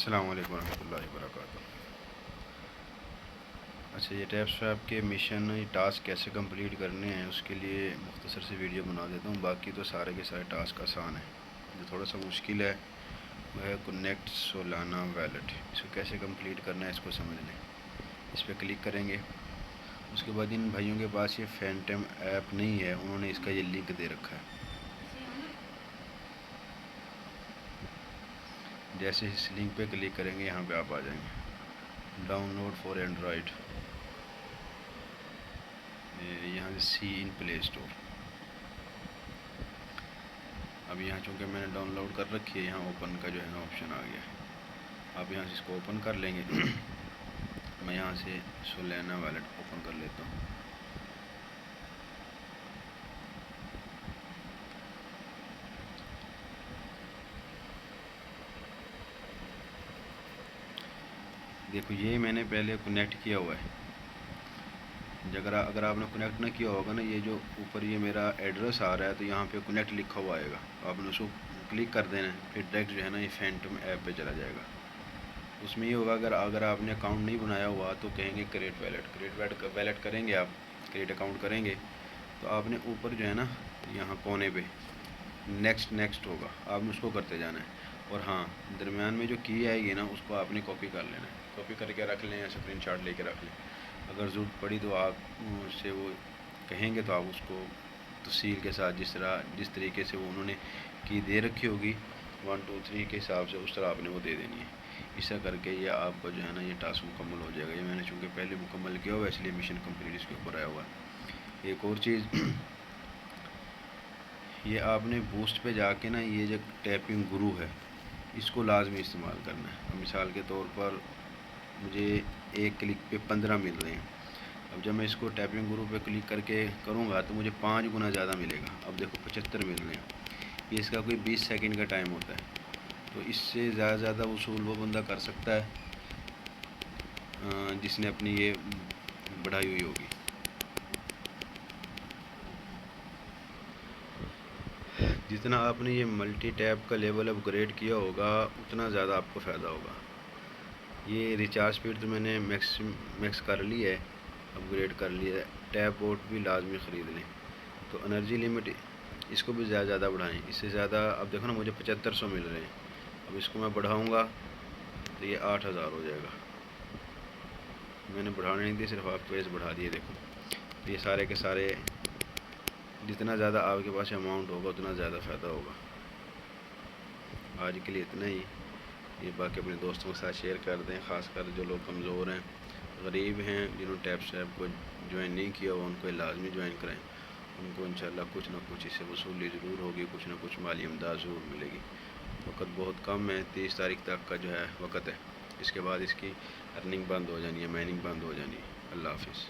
السلام علیکم ورحمۃ اللہ وبرکاتہ۔ اچھا، یہ ٹیپ سویپ کے مشن ٹاسک کیسے کمپلیٹ کرنے ہیں اس کے لیے مختصر سی ویڈیو بنا دیتا ہوں۔ باقی تو سارے کے سارے ٹاسک آسان ہیں۔ جو تھوڑا سا مشکل ہے وہ ہے کنیکٹ سولانا ویلٹ۔ اس کو کیسے کمپلیٹ کرنا ہے اس کو سمجھ لیں۔ اس پہ کلک کریں گے۔ اس کے بعد ان بھائیوں کے پاس یہ فینٹم ایپ نہیں ہے، انہوں نے اس کا یہ لنک دے رکھا ہے۔ جیسے اس لنک پہ کلک کریں گے یہاں پہ آپ آ جائیں گے، ڈاؤن لوڈ فار اینڈرائڈ، یہاں سے سی ان پلے اسٹور۔ اب یہاں چونکہ میں نے ڈاؤن لوڈ کر رکھی ہے، یہاں اوپن کا جو ہے نا آپشن آ گیا ہے۔ آپ یہاں سے اس کو اوپن کر لیں گے۔ میں یہاں سے سولانا ویلٹ اوپن کر لیتا ہوں۔ دیکھو یہ میں نے پہلے کنیکٹ کیا ہوا ہے۔ اگر آپ نے کنیکٹ نہ کیا ہوگا نا، یہ جو اوپر یہ میرا ایڈریس آ رہا ہے تو یہاں پہ کنیکٹ لکھا ہوا آئے گا، آپ نے اس کو کلک کر دینا ہے، پھر ڈائریکٹ جو ہے نا یہ فینٹم ایپ پہ چلا جائے گا۔ اس میں یہ ہوگا اگر آپ نے اکاؤنٹ نہیں بنایا ہوا تو کہیں گے کریٹ ویلٹ کریں گے، آپ کریٹ اکاؤنٹ کریں گے تو آپ نے اوپر جو ہے نا یہاں کونے پہ نیکسٹ ہوگا، آپ نے اس کو کرتے جانا ہے۔ اور ہاں، درمیان میں جو کی آئے گی نا اس کو آپ نے کاپی کر لینا ہے، کاپی کر کے رکھ لیں یا اسکرین شاٹ لے کے رکھ لیں۔ اگر ضرورت پڑی تو آپ سے وہ کہیں گے تو آپ اس کو تفصیل کے ساتھ جس طریقے سے وہ انہوں نے کی دے رکھی ہوگی 1 2 3 کے حساب سے، اس طرح آپ نے وہ دے دینی ہے۔ ایسا کر کے یہ آپ کا جو ہے نا یہ ٹاسک مکمل ہو جائے گا۔ یہ میں نے چونکہ پہلے مکمل کیا ہوا ہے اس لیے مشن کمپلیٹ اس کے اوپر آیا ہوا ہے۔ ایک اور چیز، یہ آپ نے بوسٹ پہ جا کے نا یہ جو ٹیپنگ گرو ہے اس کو لازمی استعمال کرنا ہے۔ اب مثال کے طور پر مجھے ایک کلک پہ 15 مل رہے ہیں، اب جب میں اس کو ٹیپنگ گرو پہ کلک کر کے کروں گا تو مجھے 5 گنا زیادہ ملے گا۔ اب دیکھو 75 مل رہے ہیں، یہ اس کا کوئی 20 سیکنڈ کا ٹائم ہوتا ہے، تو اس سے زیادہ وصول وہ بندہ کر سکتا ہے جس نے اپنی یہ بڑھائی ہوئی ہوگی۔ جتنا آپ نے یہ ملٹی ٹیپ کا لیول اپ گریڈ کیا ہوگا اتنا زیادہ آپ کو فائدہ ہوگا۔ یہ ریچارج سپیڈ تو میں نے میکس کر لی ہے، اپ گریڈ کر لیا ہے۔ ٹیپ بوٹ بھی لازمی خرید لیں۔ تو انرجی لمٹ اس کو بھی زیادہ بڑھائیں، اس سے زیادہ۔ اب دیکھو نا مجھے 7500 مل رہے ہیں، اب اس کو میں بڑھاؤں گا تو یہ 8000 ہو جائے گا۔ میں نے بڑھانے نہیں دی، صرف آپ کو ایز بڑھا دیے۔ دیکھو یہ سارے کے سارے جتنا زیادہ آپ کے پاس اماؤنٹ ہوگا اتنا زیادہ فائدہ ہوگا۔ آج کے لیے اتنا ہی۔ یہ باقی اپنے دوستوں کے ساتھ شیئر کر دیں، خاص کر جو لوگ کمزور ہیں، غریب ہیں، جنہوں نے ٹیپ سویپ کو جوائن نہیں کیا ہوا، ان کو لازمی جوائن کریں۔ ان کو انشاءاللہ کچھ نہ کچھ اس سے وصولی ضرور ہوگی، کچھ نہ کچھ مالی امداد ضرور ملے گی۔ وقت بہت کم ہے، 30 تاریخ تک کا جو ہے وقت ہے، اس کے بعد اس کی ارننگ بند ہو جانی ہے، مائننگ بند ہو جانی ہے۔ اللہ حافظ۔